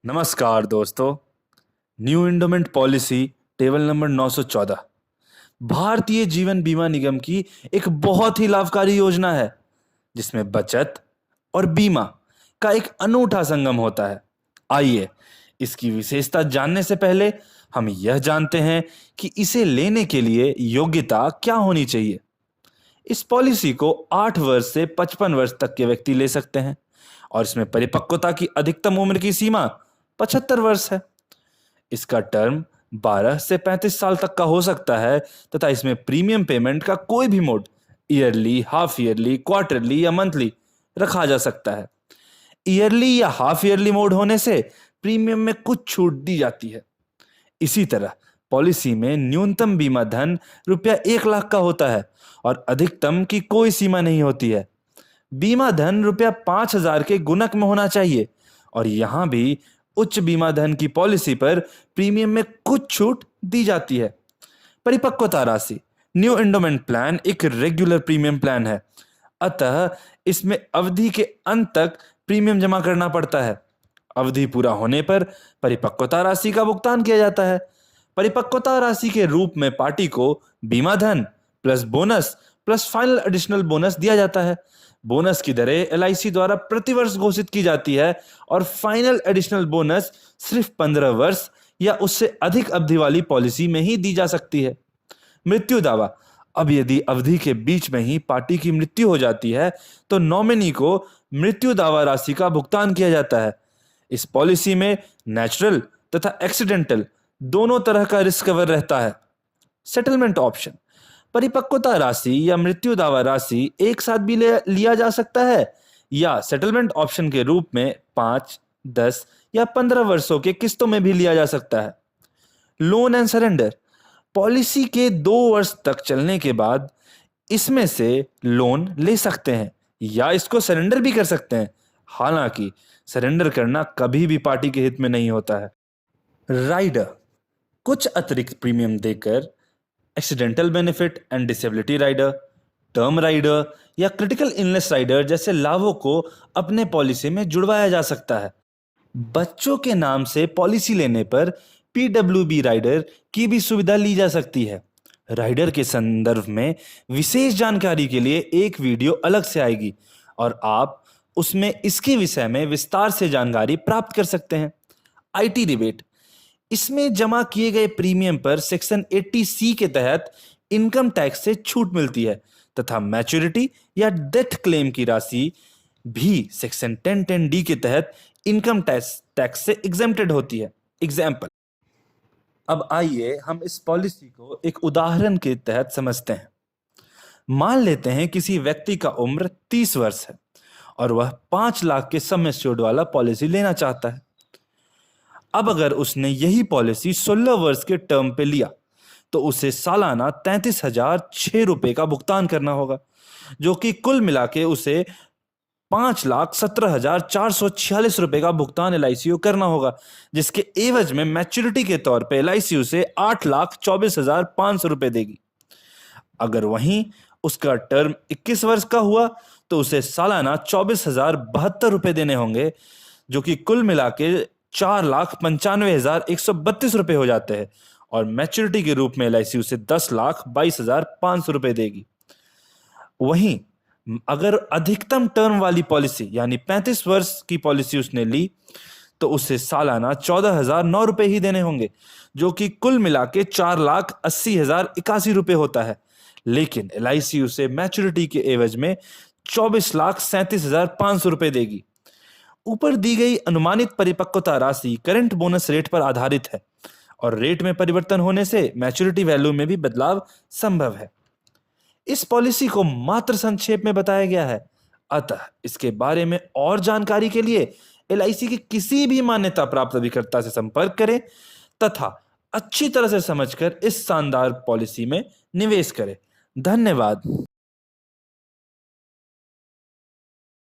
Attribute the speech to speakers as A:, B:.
A: नमस्कार दोस्तों। New endowment policy table number 914 Bharatiya Jeevan बीमा निगम की एक बहुत ही लाभकारी योजना है जिसमें बचत और बीमा का एक अनूठा संगम होता है। आइए इसकी विशेषता जानने से पहले हम यह जानते हैं कि इसे लेने के लिए योग्यता क्या होनी चाहिए। इस पॉलिसी को 8 वर्ष से 55 वर्ष तक के व्यक्ति ले सकते हैं और इसमें परिपक्वता की अधिकतम उम्र की सीमा 75 वर्ष है। इसका टर्म 12 से 35 साल तक का हो सकता है तथा इसमें प्रीमियम पेमेंट का कोई भी mode yearly, half yearly, quarterly या मंथली रखा जा सकता है। ईयरली या हाफ ईयरली मोड होने से प्रीमियम में कुछ छूट दी जाती है। इसी तरह पॉलिसी में न्यूनतम बीमा धन रुपया 1 लाख का होता है और अधिकतम की कोई सीमा नहीं होती है। बीमा धन रुपया 5,000 के गुणक में होना चाहिए और यहां भी उच्च बीमा धन की पॉलिसी पर प्रीमियम में कुछ छूट दी जाती है। परिपक्वता राशि न्यू एंडोमेंट प्लान एक रेगुलर प्रीमियम प्लान है, अतः इसमें अवधि के अंत तक प्रीमियम जमा करना पड़ता है। अवधि पूरा होने पर परिपक्वता राशि का भुगतान किया जाता है। परिपक्वता राशि के रूप में पार्टी को बीमा धन plus bonus plus final additional bonus दिया जाता है। बोनस की दरें एलआईसी द्वारा प्रतिवर्ष घोषित की जाती है और फाइनल एडिशनल बोनस सिर्फ 15 वर्ष या उससे अधिक अवधि वाली पॉलिसी में ही दी जा सकती है। मृत्यु दावा अब यदि अवधि के बीच में ही पार्टी की मृत्यु हो जाती है तो नॉमिनी को मृत्यु दावा राशि का भुगतान किया जाता है। इस पॉलिसी में नेचुरल तथा एक्सीडेंटल दोनों तरह का रिस्क कवर रहता है। सेटलमेंट ऑप्शन परिपक्वता राशि या मृत्यु दावा राशि एक साथ भी लिया जा सकता है या सेटलमेंट ऑप्शन के रूप में 5, 10 या 15 वर्षों के किस्तों में भी लिया जा सकता है। लोन एंड सरेंडर पॉलिसी के 2 वर्ष तक चलने के बाद इसमें से लोन ले सकते हैं या इसको सरेंडर भी कर सकते हैं। हालांकि सरेंडर करना कभी भी पार्टी के हित में नहीं होता है। राइडर कुछ अतिरिक्त प्रीमियम देकर accidental benefit and disability rider, term rider या क्रिटिकल इलनेस राइडर जैसे लाभों को अपने पॉलिसी में जुड़वाया जा सकता है। बच्चों के नाम से पॉलिसी लेने पर पीडब्ल्यूबी राइडर की भी सुविधा ली जा सकती है। राइडर के संदर्भ में विशेष जानकारी के लिए एक वीडियो अलग से आएगी और आप उसमें इसके विषय में विस्तार से जानकारी प्राप्त कर सकते हैं। आईटी रिबेट इसमें जमा किए गए प्रीमियम पर सेक्शन 80C के तहत इनकम टैक्स से छूट मिलती है तथा मैच्योरिटी या डेथ क्लेम की राशि भी सेक्शन 1010D के तहत इनकम टैक्स से एग्जेम्प्टेड होती है। एग्जाम्पल अब आइए हम इस पॉलिसी को एक उदाहरण के तहत समझते हैं। मान लेते हैं किसी व्यक्ति का उम्र 30 वर्ष है और वह 5 लाख के सम एश्योर्ड वाला पॉलिसी लेना चाहता है। अब अगर उसने यही पॉलिसी 16 वर्ष के टर्म पे लिया तो उसे सालाना 33,006 रुपए का भुगतान करना होगा, जो कि कुल मिला के उसे 5,17,446 रुपए का भुगतान एलआईसी को करना होगा, जिसके एवज में मैच्योरिटी के तौर पे एलआईसी उसे 8,24,500 रुपए देगी। अगर वहीं उसका टर्म 21 वर्ष का हुआ तो उसे सालाना 24,072 रुपए देने होंगे, जो कि कुल मिला के 4,95,132 रुपए हो जाते हैं और मैच्योरिटी के रूप में एलआईसी उसे 10,22,500 रुपए देगी। वहीं अगर अधिकतम टर्म वाली पॉलिसी यानी 35 वर्ष की पॉलिसी उसने ली तो उसे सालाना 14,009 रुपए ही देने होंगे, जो कि कुल मिला के 4,80,081 रुपए होता है। लेकिन एलआईसी उसे मैच्योरिटी के एवज में 24,37,500 रुपए देगी। ऊपर दी गई अनुमानित परिपक्वता राशि करंट बोनस रेट पर आधारित है और रेट में परिवर्तन होने से मैच्योरिटी वैल्यू में भी बदलाव संभव है। इस पॉलिसी को मात्र संक्षेप में बताया गया है, अतः इसके बारे में और जानकारी के लिए एलआईसी की किसी भी मान्यता प्राप्त अभिकर्ता से संपर्क करें तथा अच्छी तरह से समझकर इस शानदार पॉलिसी में निवेश करें। धन्यवाद।